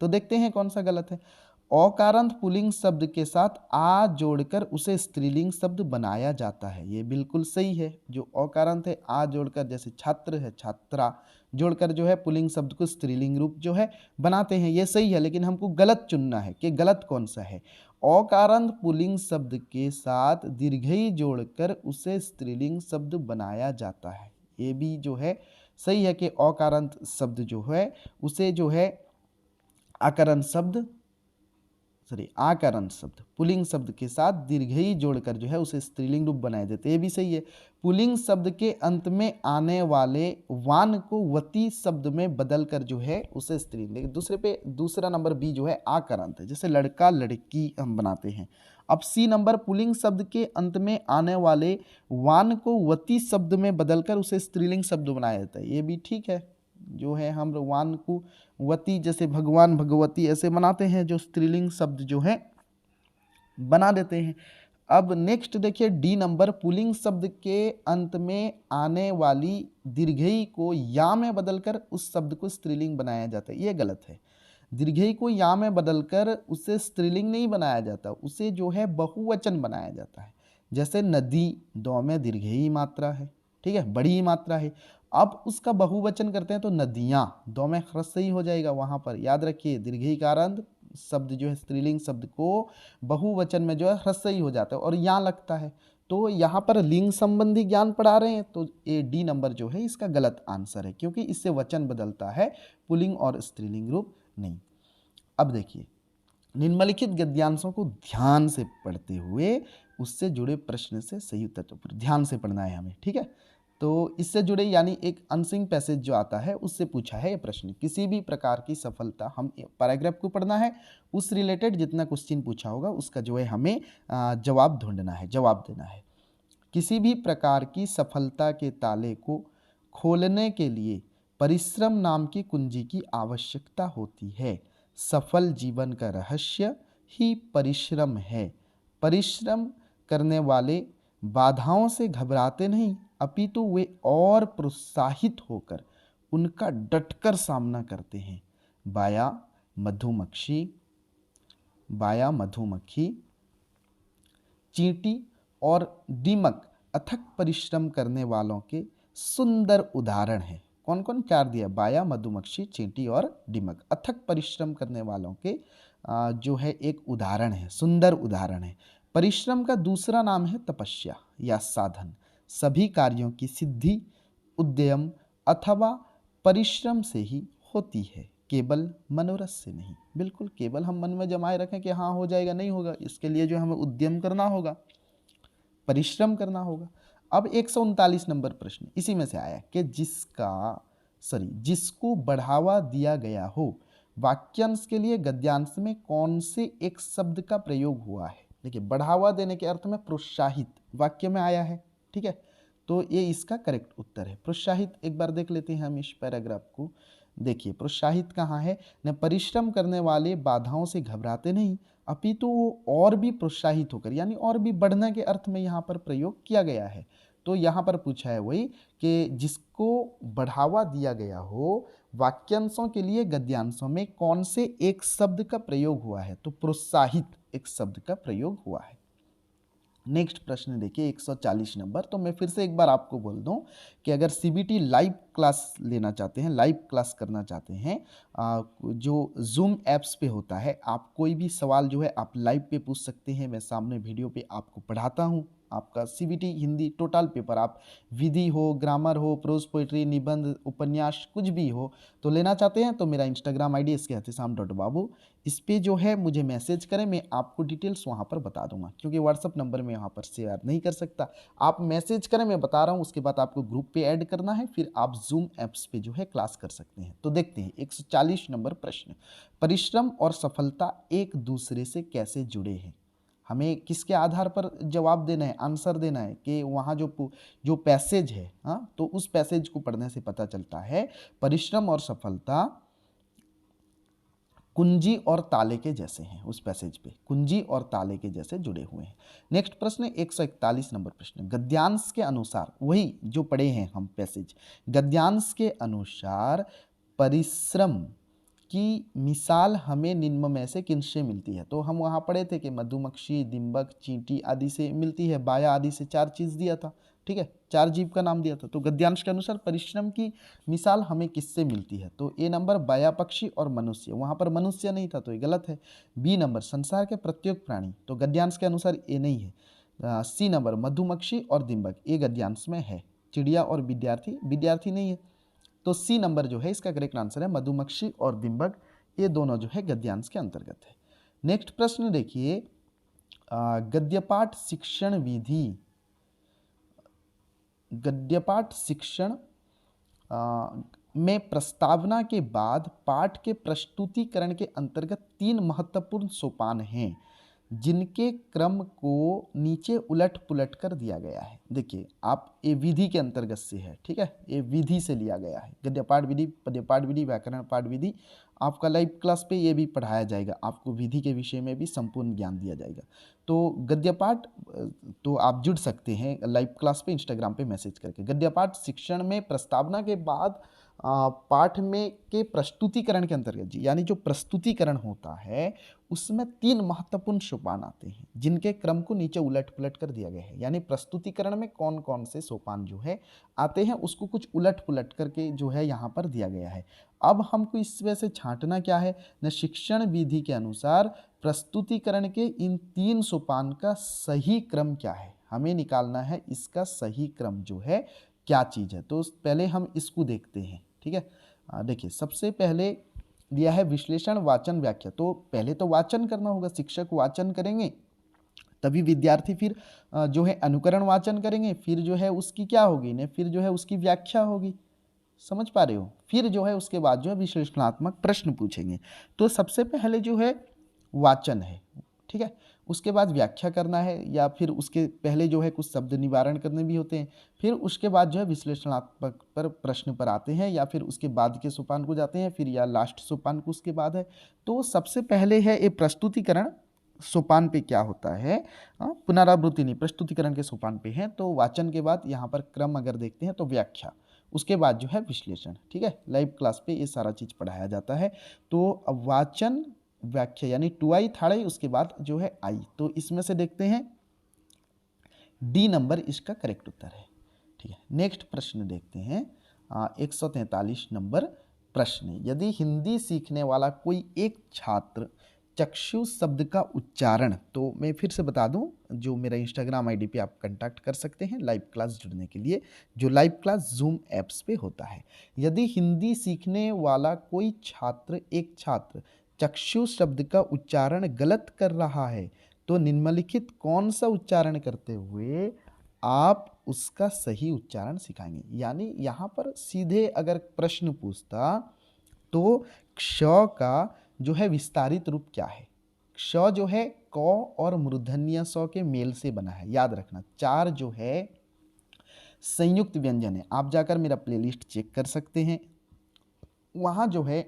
तो देखते हैं कौन सा गलत है। औकारांत पुल्लिंग शब्द के साथ आ जोड़कर उसे स्त्रीलिंग शब्द बनाया जाता है, ये बिल्कुल सही है। जो औकारांत है आ जोड़कर, जैसे छात्र है छात्रा, जोड़कर जो है पुल्लिंग शब्द को स्त्रीलिंग रूप जो है बनाते हैं, ये सही है। लेकिन हमको गलत चुनना है कि गलत कौन सा है। औकारांत पुल्लिंग शब्द के साथ दीर्घई जोड़कर उसे स्त्रीलिंग शब्द बनाया जाता है, ये भी जो है सही है कि औकारांत शब्द जो है उसे जो है आकरण शब्द आकरण शब्द पुल्लिंग शब्द के साथ दीर्घई जोड़कर जो है उसे स्त्रीलिंग रूप बनाए जाते हैं, ये भी सही है। पुल्लिंग शब्द के अंत में आने वाले वान को वती शब्द में बदलकर जो है उसे स्त्रीलिंग। दूसरा नंबर बी जो है आकरांत है, जैसे लड़का लड़की हम बनाते हैं। अब सी नंबर पुल्लिंग शब्द के अंत में आने वाले वान को वती शब्द में बदलकर उसे स्त्रीलिंग शब्द बनाया जाता है, ये भी ठीक है। जो है हम वान को वती, जैसे भगवान भगवती ऐसे बनाते हैं, जो स्त्रीलिंग शब्द जो है बना देते हैं। अब नेक्स्ट देखिए डी नंबर, पुल्लिंग शब्द के अंत में आने वाली दीर्घई को या में बदलकर उस शब्द को स्त्रीलिंग बनाया जाता है, ये गलत है। दीर्घई को या में बदलकर उसे स्त्रीलिंग नहीं बनाया जाता, उसे जो है बहुवचन बनाया जाता है। जैसे नदी, दो में दीर्घई मात्रा है, ठीक है, बड़ी मात्रा है। अब उसका बहुवचन करते हैं तो नदियाँ, दो में ह्रस्व हो जाएगा। वहाँ पर याद रखिए दीर्घईकारांत शब्द जो है स्त्रीलिंग शब्द को बहुवचन में जो है ह्रस्व हो जाता है और यहाँ लगता है। तो यहाँ पर लिंग संबंधी ज्ञान पढ़ा रहे हैं, तो ए डी नंबर जो है इसका गलत आंसर है, क्योंकि इससे वचन बदलता है, पुल्लिंग और स्त्रीलिंग रूप नहीं। अब देखिए निम्नलिखित गद्यांशों को ध्यान से पढ़ते हुए उससे जुड़े प्रश्न से सही उत्तर तो ध्यान से पढ़ना है हमें, ठीक है। तो इससे जुड़े यानी एक अनसिंग पैसेज जो आता है उससे पूछा है ये प्रश्न। किसी भी प्रकार की सफलता, हम पैराग्राफ को पढ़ना है, उस रिलेटेड जितना क्वेश्चन पूछा होगा उसका जो है हमें जवाब ढूंढना है, जवाब देना है। किसी भी प्रकार की सफलता के ताले को खोलने के लिए परिश्रम नाम की कुंजी की आवश्यकता होती है। सफल जीवन का रहस्य ही परिश्रम है। परिश्रम करने वाले बाधाओं से घबराते नहीं, अपितु वे और प्रोत्साहित होकर उनका डटकर सामना करते हैं। बाया मधुमक्खी, चींटी और दीमक अथक परिश्रम करने वालों के सुंदर उदाहरण हैं। कौन कौन? चार दिया, बाया, मधुमक्खी, चींटी और दीमक अथक परिश्रम करने वालों के जो है एक उदाहरण है, सुंदर उदाहरण है। परिश्रम का दूसरा नाम है तपस्या या साधन। सभी कार्यों की सिद्धि उद्यम अथवा परिश्रम से ही होती है, केवल मनोरथ से नहीं। बिल्कुल, केवल हम मन में जमाए रखें कि हाँ हो जाएगा, नहीं होगा। इसके लिए जो हमें उद्यम करना होगा, परिश्रम करना होगा। अब 139 नंबर प्रश्न इसी में से आया कि जिसको बढ़ावा दिया गया हो, वाक्यांश के लिए गद्यांश में कौन से एक शब्द का प्रयोग हुआ है? देखिए बढ़ावा देने के अर्थ में प्रोत्साहित वाक्य में आया है, ठीक है। तो ये इसका करेक्ट उत्तर है। प्रोत्साहित एक बार देख लेते हैं हम इस पैराग्राफ को। देखिए प्रोत्साहित कहाँ है न, परिश्रम करने वाले बाधाओं से घबराते नहीं अपितु वो और भी प्रोत्साहित होकर, यानी और भी बढ़ने के अर्थ में यहाँ पर प्रयोग किया गया है। तो यहाँ पर पूछा है वही कि जिसको बढ़ावा दिया गया हो, वाक्यांशों के लिए गद्यांशों में कौन से एक शब्द का प्रयोग हुआ है, तो प्रोत्साहित एक शब्द का प्रयोग हुआ है। नेक्स्ट प्रश्न देखिए 140 नंबर। तो मैं फिर से एक बार आपको बोल दूं कि अगर सीबीटी लाइव क्लास लेना चाहते हैं, लाइव क्लास करना चाहते हैं, जो जूम ऐप्स पे होता है, आप कोई भी सवाल जो है आप लाइव पे पूछ सकते हैं। मैं सामने वीडियो पे आपको पढ़ाता हूं। आपका सीबीटी हिंदी टोटल पेपर, आप विधि हो, ग्रामर हो, प्रोज पोइट्री, निबंध, उपन्यास, कुछ भी हो तो लेना चाहते हैं तो मेरा इंस्टाग्राम आईडी इसके एहतेशाम.बाबू, इस पे जो है मुझे मैसेज करें, मैं आपको डिटेल्स वहाँ पर बता दूंगा, क्योंकि व्हाट्सअप नंबर में वहाँ पर शेयर नहीं कर सकता। आप मैसेज करें, मैं बता रहा हूँ, उसके बाद आपको ग्रुप पे ऐड करना है, फिर आप जूम ऐप्स पे जो है क्लास कर सकते हैं। तो देखते हैं 140 नंबर प्रश्न, परिश्रम और सफलता एक दूसरे से कैसे जुड़े हैं। हमें किसके आधार पर जवाब देना है, आंसर देना है कि वहाँ जो पैसेज है, हाँ, तो उस पैसेज को पढ़ने से पता चलता है परिश्रम और सफलता कुंजी और ताले के जैसे हैं। उस पैसेज पे कुंजी और ताले के जैसे जुड़े हुए हैं। नेक्स्ट प्रश्न 141 नंबर प्रश्न, गद्यांश के अनुसार, वही जो पढ़े हैं हम पैसेज, गद्यांश के अनुसार परिश्रम की मिसाल हमें निम्न में से किनसे मिलती है। तो हम वहाँ पढ़े थे कि मधुमक्खी, दिम्बक, चींटी आदि से मिलती है, बाया आदि से 4 चीज़ दिया था, ठीक है, 4 जीव का नाम दिया था। तो गद्यांश के अनुसार परिश्रम की मिसाल हमें किससे मिलती है, तो ए नंबर बाया पक्षी और मनुष्य, वहाँ पर मनुष्य नहीं था तो ये गलत है। बी नंबर संसार के प्रत्येक प्राणी, तो गद्यांश के अनुसार ए नहीं है। सी नंबर मधुमक्खी और दिम्बक, ये गद्यांश में है। चिड़िया और विद्यार्थी, विद्यार्थी नहीं है, तो सी नंबर जो है इसका करेक्ट आंसर है। मधुमक्खी और दिम्बक ये दोनों जो है गद्यांश के अंतर्गत है। नेक्स्ट प्रश्न देखिए, गद्यपाठ शिक्षण विधि, गद्यपाठ शिक्षण में प्रस्तावना के बाद पाठ के प्रस्तुतिकरण के अंतर्गत 3 महत्वपूर्ण सोपान हैं जिनके क्रम को नीचे उलट पुलट कर दिया गया है। देखिए आप ये विधि के अंतर्गत से है, ठीक है, ये विधि से लिया गया है। गद्य पाठ विधि, पद्य पाठ विधि, व्याकरण पाठ विधि, आपका लाइव क्लास पे ये भी पढ़ाया जाएगा, आपको विधि के विषय में भी संपूर्ण ज्ञान दिया जाएगा। तो गद्य पाठ, तो आप जुड़ सकते हैं लाइव क्लास पे इंस्टाग्राम पे मैसेज करके। गद्य पाठ शिक्षण में प्रस्तावना के बाद पाठ में के प्रस्तुतिकरण के अंतर्गत जी, यानी जो प्रस्तुतिकरण होता है उसमें 3 महत्वपूर्ण सोपान आते हैं जिनके क्रम को नीचे उलट पुलट कर दिया गया है। यानी प्रस्तुतिकरण में कौन कौन से सोपान जो है आते हैं उसको कुछ उलट पुलट करके जो है यहाँ पर दिया गया है। अब हमको इसमें से छांटना क्या है न, शिक्षण विधि के अनुसार प्रस्तुतिकरण के इन 3 सोपान का सही क्रम क्या है, हमें निकालना है इसका सही क्रम जो है क्या चीज़ है। तो पहले हम इसको देखते हैं, ठीक है। देखिए सबसे पहले दिया है विश्लेषण, वाचन, व्याख्या। तो पहले तो वाचन करना होगा, शिक्षक वाचन करेंगे तभी विद्यार्थी फिर जो है अनुकरण वाचन करेंगे, फिर जो है उसकी क्या होगी ने, फिर जो है उसकी व्याख्या होगी, समझ पा रहे हो, फिर जो है उसके बाद जो है विश्लेषणात्मक प्रश्न पूछेंगे। तो सबसे पहले जो है वाचन है, ठीक है, उसके बाद व्याख्या करना है, या फिर उसके पहले जो है कुछ शब्द निवारण करने भी होते हैं, फिर उसके बाद जो है विश्लेषणात्मक पर प्रश्न पर आते हैं, या फिर उसके बाद के सोपान को जाते हैं, फिर या लास्ट सोपान को उसके बाद है। तो सबसे पहले है ये प्रस्तुतिकरण सोपान पे क्या होता है, पुनरावृत्ति नहीं, प्रस्तुतिकरण के सोपान पे है। तो वाचन के बाद यहाँ पर क्रम अगर देखते हैं तो व्याख्या, उसके बाद जो है विश्लेषण, ठीक है, लाइव क्लास पे ये सारा चीज़ पढ़ाया जाता है। तो अब वाचन, व्याख्या यानी 2i, 3i, उसके बाद जो है आई। तो इसमें से देखते हैं डी नंबर इसका करेक्ट उत्तर है, ठीक है। नेक्स्ट प्रश्न देखते हैं 143 नंबर प्रश्न, यदि हिंदी सीखने वाला कोई एक छात्र चक्षु शब्द का उच्चारण, तो मैं फिर से बता दूं, जो मेरा इंस्टाग्राम आईडी पे आप कांटेक्ट कर सकते हैं लाइव क्लास जुड़ने के लिए, जो लाइव क्लास जूम ऐप्स पे होता है। यदि हिंदी सीखने वाला कोई छात्र, एक छात्र चक्षु शब्द का उच्चारण गलत कर रहा है तो निम्नलिखित कौन सा उच्चारण करते हुए आप उसका सही उच्चारण सिखाएंगे। यानी यहाँ पर सीधे अगर प्रश्न पूछता तो क्ष का जो है विस्तारित रूप क्या है। क्ष जो है क और मूर्धन्य स के मेल से बना है, याद रखना। 4 जो है संयुक्त व्यंजन है। आप जाकर मेरा प्लेलिस्ट चेक कर सकते हैं, वहाँ जो है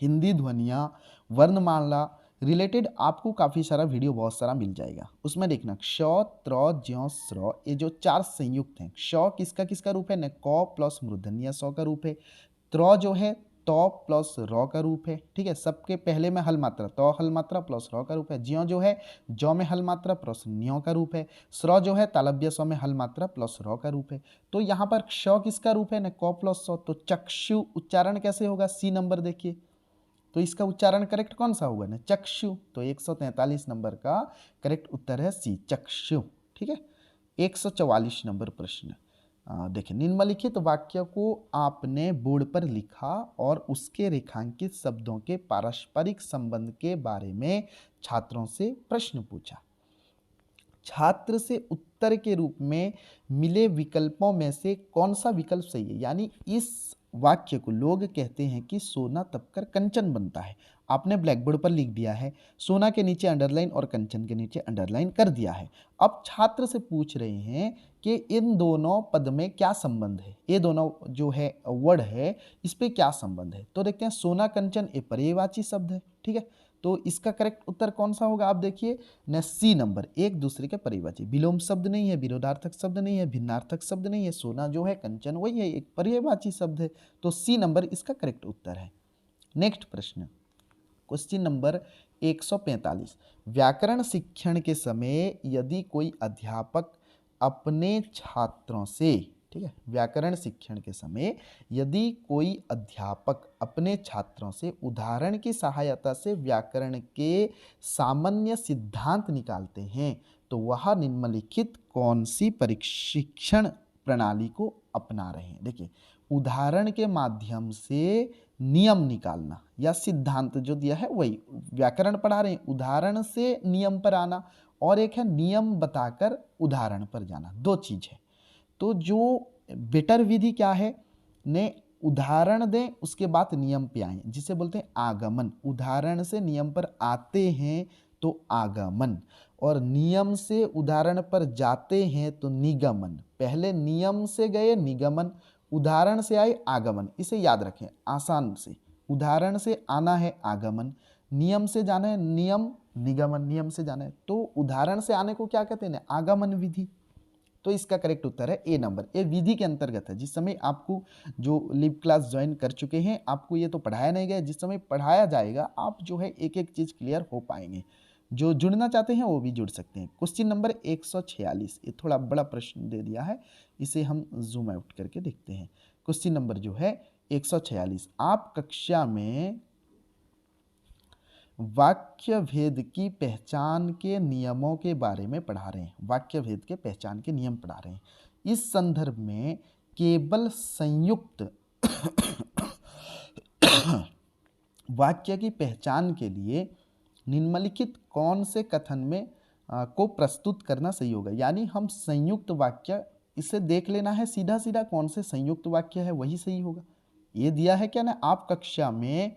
हिंदी ध्वनियाँ, वर्णमाला रिलेटेड आपको काफ़ी सारा वीडियो बहुत सारा मिल जाएगा। उसमें देखना क्ष, त्र, ज्यों, स्र, ये जो 4 संयुक्त हैं। क्ष किसका किसका रूप है? न क प्लस मूर्धन्य स का रूप है। त्र जो है त प्लस र का रूप है। ठीक है, सबके पहले में हल मात्रा, त हल मात्रा प्लस र का रूप है। ज्यों जो है ज में हल मात्रा प्लस न्यों का रूप है। स्र जो है तालव्य स में हल मात्रा प्लस र का रूप है। तो यहाँ पर क्ष किसका रूप है? न क प्लस स। तो चक्षु उच्चारण कैसे होगा? सी नंबर देखिए, तो इसका उच्चारण करेक्ट कौन सा होगा? ना चक्षु। तो 143 नंबर का करेक्ट उत्तर है सी, चक्षु। ठीक है, 144 नंबर प्रश्न देखिए, निम्नलिखित वाक्य को आपने बोर्ड पर लिखा और उसके रेखांकित शब्दों के पारस्परिक संबंध के बारे में छात्रों से प्रश्न पूछा। छात्र से उत्तर के रूप में मिले विकल्पों में से कौन सा विकल्प सही है? यानी इस वाक्य को लोग कहते हैं कि सोना तपकर कंचन बनता है। आपने ब्लैक बोर्ड पर लिख दिया है, सोना के नीचे अंडरलाइन और कंचन के नीचे अंडरलाइन कर दिया है। अब छात्र से पूछ रहे हैं कि इन दोनों पद में क्या संबंध है, ये दोनों जो है वर्ड है इस पे क्या संबंध है। तो देखते हैं, सोना कंचन ये पर्यायवाची शब्द है। ठीक है, तो इसका करेक्ट उत्तर कौन सा होगा? आप देखिए न, सी नंबर, एक दूसरे के पर्यायवाची। विलोम शब्द नहीं है, विरोधार्थक शब्द नहीं है, भिन्नार्थक शब्द नहीं है। सोना जो है कंचन वही है, एक पर्यायवाची शब्द है। तो सी नंबर इसका करेक्ट उत्तर है। नेक्स्ट प्रश्न, क्वेश्चन नंबर 145। व्याकरण शिक्षण के समय यदि कोई अध्यापक अपने छात्रों से, ठीक है, व्याकरण शिक्षण के समय यदि कोई अध्यापक अपने छात्रों से उदाहरण की सहायता से व्याकरण के सामान्य सिद्धांत निकालते हैं तो वह निम्नलिखित कौन सी प्रशिक्षण प्रणाली को अपना रहे हैं? देखिए, उदाहरण के माध्यम से नियम निकालना या सिद्धांत जो दिया है वही व्याकरण पढ़ा रहे हैं, उदाहरण से नियम पर आना, और एक है नियम बताकर उदाहरण पर जाना, दो चीज है। तो जो बेटर विधि क्या है? ने उदाहरण दें उसके बाद नियम पे आए, जिसे बोलते हैं आगमन। उदाहरण से नियम पर आते हैं तो आगमन, और नियम से उदाहरण पर जाते हैं तो निगमन। पहले नियम से गए निगमन, उदाहरण से आए आगमन। इसे याद रखें आसान से, उदाहरण से आना है आगमन, नियम से जाना है नियम, निगमन। नियम से जाना है तो उदाहरण से आने को क्या कहते हैं? आगमन विधि। तो इसका करेक्ट उत्तर है ए नंबर। ये विधि के अंतर्गत है। जिस समय आपको जो लिव क्लास ज्वाइन कर चुके हैं, आपको ये तो पढ़ाया नहीं गया, जिस समय पढ़ाया जाएगा आप जो है एक एक चीज क्लियर हो पाएंगे। जो जुड़ना चाहते हैं वो भी जुड़ सकते हैं। क्वेश्चन नंबर 146, ये थोड़ा बड़ा प्रश्न दे दिया है, इसे हम जूम आउट करके देखते हैं। क्वेश्चन नंबर जो है 146, आप कक्षा में वाक्य भेद की पहचान के नियमों के बारे में पढ़ा रहे हैं। वाक्य भेद के पहचान के नियम पढ़ा रहे हैं। इस संदर्भ में केवल संयुक्त वाक्य की पहचान के लिए निम्नलिखित कौन से कथन में को प्रस्तुत करना सही होगा? यानी हम संयुक्त वाक्य, इसे देख लेना है सीधा सीधा कौन से संयुक्त वाक्य है वही सही होगा। ये दिया है क्या ना, आप कक्षा में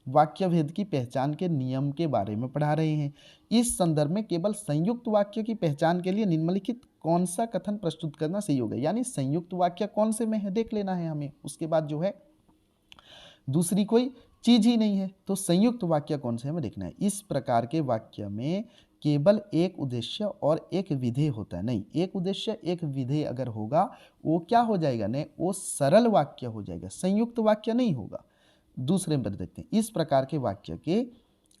वाक्य भेद की पहचान के नियम के बारे में पढ़ा रहे हैं। इस संदर्भ में केवल संयुक्त वाक्य की पहचान के लिए निम्नलिखित कौन सा कथन प्रस्तुत करना सही होगा? यानी संयुक्त वाक्य कौन से में है देख लेना है हमें, उसके बाद जो है दूसरी कोई चीज ही नहीं है, तो संयुक्त वाक्य कौन से हमें देखना है। इस प्रकार के वाक्य में केवल एक उद्देश्य और एक विधेय होता है। नहीं, एक उद्देश्य एक विधेय अगर होगा वो क्या हो जाएगा? नहीं, वो सरल वाक्य हो जाएगा, संयुक्त वाक्य नहीं होगा। दूसरे पर देखते हैं, इस प्रकार के वाक्य के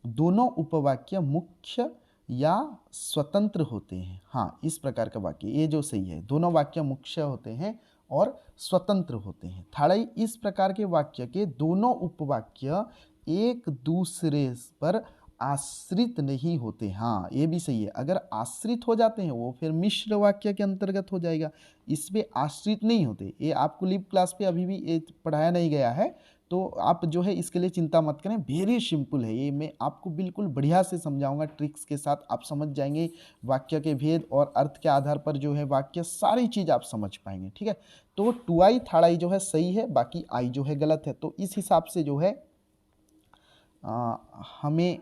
दोनों उपवाक्य मुख्य या स्वतंत्र होते हैं। हाँ, इस प्रकार का वाक्य ये जो सही है, दोनों वाक्य मुख्य होते हैं और स्वतंत्र होते हैं। थाड़ई, इस प्रकार के वाक्य के दोनों उपवाक्य एक दूसरे पर आश्रित नहीं होते। हाँ, ये भी सही है। अगर आश्रित हो जाते हैं वो फिर मिश्र वाक्य के अंतर्गत हो जाएगा, इसमें आश्रित नहीं होते। ये आपको लिव क्लास पे अभी भी ये पढ़ाया नहीं गया है, तो आप जो है इसके लिए चिंता मत करें, वेरी सिंपल है ये। मैं आपको बिल्कुल बढ़िया से समझाऊंगा ट्रिक्स के साथ, आप समझ जाएंगे वाक्य के भेद और अर्थ के आधार पर जो है वाक्य सारी चीज़ आप समझ पाएंगे। ठीक है, तो टू आई थाड़ाई जो है सही है, बाकी आई जो है गलत है। तो इस हिसाब से जो है हमें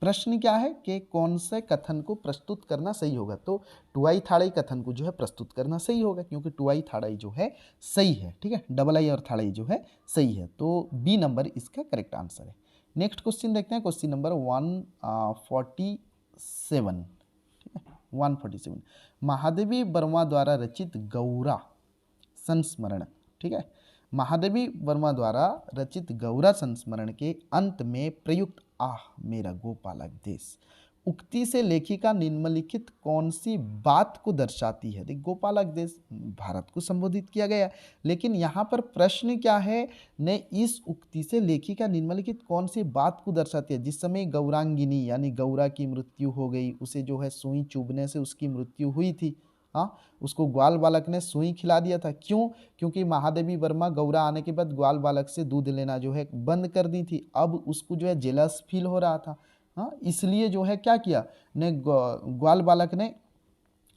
प्रश्न क्या है कि कौन से कथन को प्रस्तुत करना सही होगा, तो टुआई थाड़ाई कथन को जो है प्रस्तुत करना सही होगा, क्योंकि टुआई थाड़ाई जो है सही है, ठीक है, डबल आई और थाड़ाई जो है सही है, तो बी नंबर इसका करेक्ट आंसर है। नेक्स्ट क्वेश्चन देखते हैं, क्वेश्चन नंबर 147, ठीक है, 147 महादेवी वर्मा द्वारा रचित गौरा संस्मरण, ठीक है, महादेवी वर्मा द्वारा रचित गौरा संस्मरण के अंत में प्रयुक्त आह मेरा गोपालक देश उक्ति से लेखिका निम्नलिखित कौन सी बात को दर्शाती है। देख, गोपालक देश भारत को संबोधित किया गया, लेकिन यहाँ पर प्रश्न क्या है ने इस उक्ति से लेखिका निम्नलिखित कौन सी बात को दर्शाती है। जिस समय गौरांगिनी यानी गौरा की मृत्यु हो गई, उसे जो है सुई चुभने से उसकी मृत्यु हुई थी, हाँ, उसको ग्वाल बालक ने सुई खिला दिया था। क्यों? क्योंकि महादेवी वर्मा गौरा आने के बाद ग्वाल बालक से दूध लेना जो है बंद कर दी थी, अब उसको जो है जेलस फील हो रहा था, हाँ, इसलिए जो है क्या किया ने ग्वाल बालक ने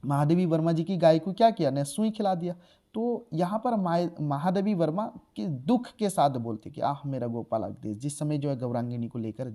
महादेवी वर्मा जी की गाय को क्या किया ने सुई खिला दिया। तो यहाँ पर महादेवी वर्मा के दुख के साथ बोलते कि आह मेरा गोपालक देश, जिस समय जो है गौरांगिनी को लेकर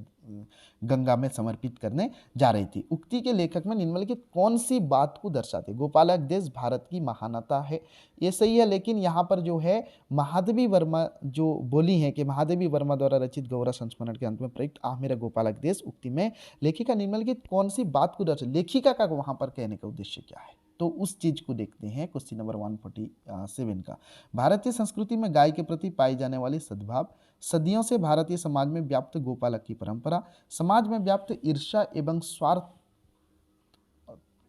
गंगा में समर्पित करने जा रही थी। उक्ति के लेखक में निम्नलिखित कौन सी बात को दर्शाते? गोपालक देश भारत की महानता है, ये सही है, लेकिन यहाँ पर जो है महादेवी वर्मा जो बोली है कि महादेवी वर्मा द्वारा रचित गौरा संस्मरण के अंत में प्रयुक्त आह मेरा गोपालक देश उक्ति में लेखिका निम्नलिखित कौन सी बात को दर्शाती? लेखिका का वहां पर कहने का उद्देश्य क्या है, तो उस चीज को देखते हैं। क्वेश्चन नंबर 147 का, भारतीय संस्कृति में गाय के प्रति पाई जाने वाली सद्भाव, सदियों से भारतीय समाज में व्याप्त गोपालक की परंपरा, समाज में व्याप्त ईर्ष्या एवं स्वार्थ,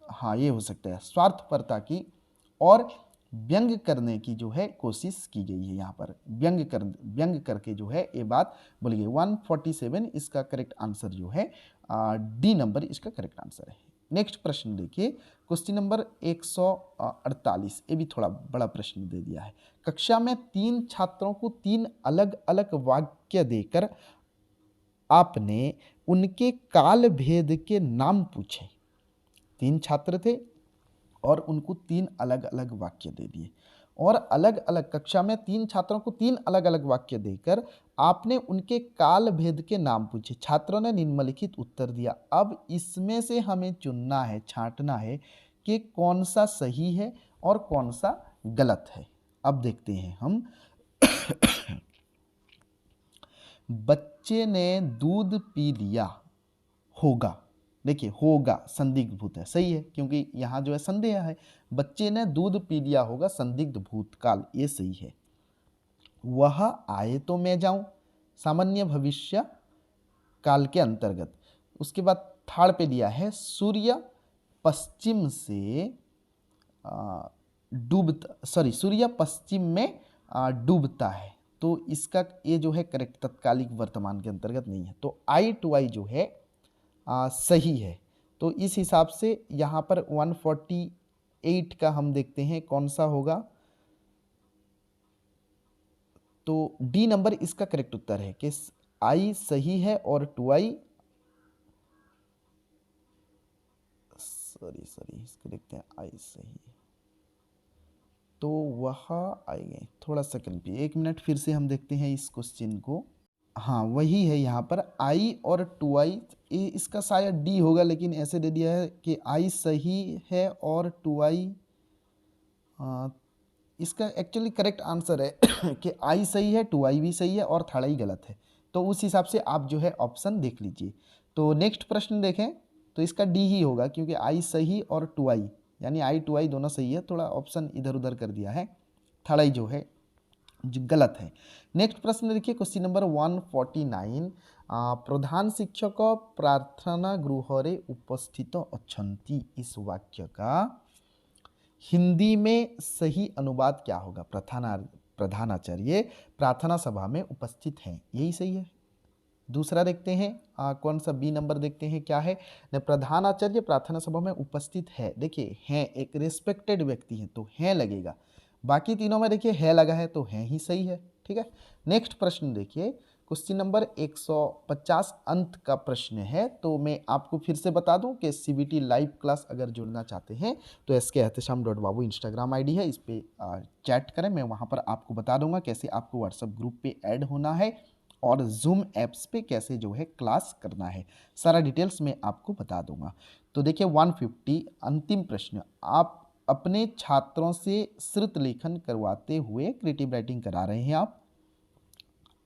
हाँ ये हो सकता है, स्वार्थपरता की और व्यंग करने की जो है कोशिश की गई है। यहाँ पर व्यंग करके जो है ये बात बोली गई। 147 इसका करेक्ट आंसर जो है डी नंबर इसका करेक्ट आंसर है। नेक्स्ट प्रश्न देखिए, क्वेश्चन नंबर 148, ये भी थोड़ा बड़ा प्रश्न दे दिया है। कक्षा में 3 छात्रों को 3 अलग अलग वाक्य देकर आपने उनके काल भेद के नाम पूछे। 3 छात्र थे और उनको 3 अलग अलग वाक्य दे दिए, और अलग अलग कक्षा में 3 छात्रों को 3 अलग अलग वाक्य देकर आपने उनके काल भेद के नाम पूछे। छात्रों ने निम्नलिखित उत्तर दिया। अब इसमें से हमें चुनना है, छांटना है कि कौन सा सही है और कौन सा गलत है। अब देखते हैं हम। बच्चे ने दूध पी लिया होगा, देखिए होगा संदिग्ध भूत है, सही है, क्योंकि यहाँ जो है संदेह है। बच्चे ने दूध पी लिया होगा संदिग्ध भूतकाल, ये सही है। वह आए तो मैं जाऊं, सामान्य भविष्य काल के अंतर्गत। उसके बाद थाड़ पे दिया है सूर्य पश्चिम से सूर्य पश्चिम में डूबता है, तो इसका ये जो है करेक्ट तत्कालिक वर्तमान के अंतर्गत नहीं है, तो आई टू आई जो है सही है। तो इस हिसाब से यहाँ पर 148 का हम देखते हैं कौन सा होगा, तो डी नंबर इसका करेक्ट उत्तर है कि आई सही है और 2i सॉरी इसको देखते हैं, आई सही है, तो वह आएंगे। थोड़ा सा कंफ्यूज, 1 मिनट फिर से हम देखते हैं इस क्वेश्चन को। हाँ वही है, यहाँ पर आई और 2i, इसका शायद डी होगा, लेकिन ऐसे दे दिया है कि आई सही है और 2i, इसका एक्चुअली करेक्ट आंसर है कि आई सही है, 2i भी सही है और थर्ड आई गलत है। तो उस हिसाब से आप जो है ऑप्शन देख लीजिए। तो नेक्स्ट प्रश्न देखें, तो इसका डी ही होगा, क्योंकि आई सही और 2i यानी आई 2i दोनों सही है, थोड़ा ऑप्शन इधर उधर कर दिया है, थर्ड आई जो है जो गलत है। नेक्स्ट प्रश्न देखिए, क्वेश्चन नंबर 149, प्रधान शिक्षक प्रार्थना गृहरे उपस्थित अछंती, इस वाक्य का हिंदी में सही अनुवाद क्या होगा? प्रधानाचार्य प्रार्थना सभा में उपस्थित हैं, यही सही है। दूसरा देखते हैं कौन सा, बी नंबर देखते हैं क्या है, प्रधानाचार्य प्रार्थना सभा में उपस्थित है, देखिए हैं एक रिस्पेक्टेड व्यक्ति हैं तो हैं लगेगा, बाकी तीनों में देखिए है लगा है तो है ही सही है, ठीक है। नेक्स्ट प्रश्न देखिए, क्वेश्चन नंबर 150 अंत का प्रश्न है। तो मैं आपको फिर से बता दूं कि सीबीटी लाइव क्लास अगर जुड़ना चाहते हैं तो sk.ehtasam.babu इंस्टाग्राम आईडी है, इस पर चैट करें, मैं वहां पर आपको बता दूंगा कैसे आपको व्हाट्सएप ग्रुप पे ऐड होना है और जूम ऐप्स पे कैसे जो है क्लास करना है, सारा डिटेल्स मैं आपको बता दूंगा। तो देखिए 150 अंतिम प्रश्न, आप अपने छात्रों से श्रुत लेखन करवाते हुए क्रिएटिव राइटिंग करा रहे हैं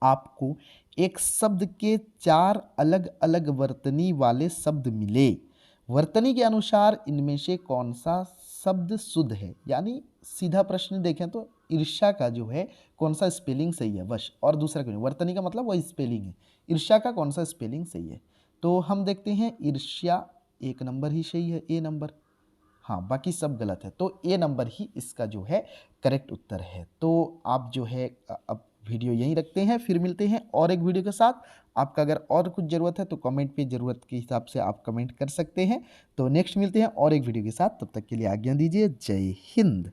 आपको एक शब्द के 4 अलग अलग वर्तनी वाले शब्द मिले, वर्तनी के अनुसार इनमें से कौन सा शब्द शुद्ध है। यानी सीधा प्रश्न देखें तो ईर्ष्या का जो है कौन सा स्पेलिंग सही है बस, और दूसरा क्यों नहीं। वर्तनी का मतलब वही स्पेलिंग है, ईर्ष्या का कौन सा स्पेलिंग सही है। तो हम देखते हैं ईर्ष्या 1 नंबर ही सही है, ए नंबर, हाँ बाकी सब गलत है, तो ए नंबर ही इसका जो है करेक्ट उत्तर है। तो आप जो है अब वीडियो यहीं रखते हैं, फिर मिलते हैं और एक वीडियो के साथ। आपका अगर और कुछ ज़रूरत है तो कमेंट पे ज़रूरत के हिसाब से आप कमेंट कर सकते हैं। तो नेक्स्ट मिलते हैं और एक वीडियो के साथ, तब तक के लिए आज्ञा दीजिए। जय हिंद।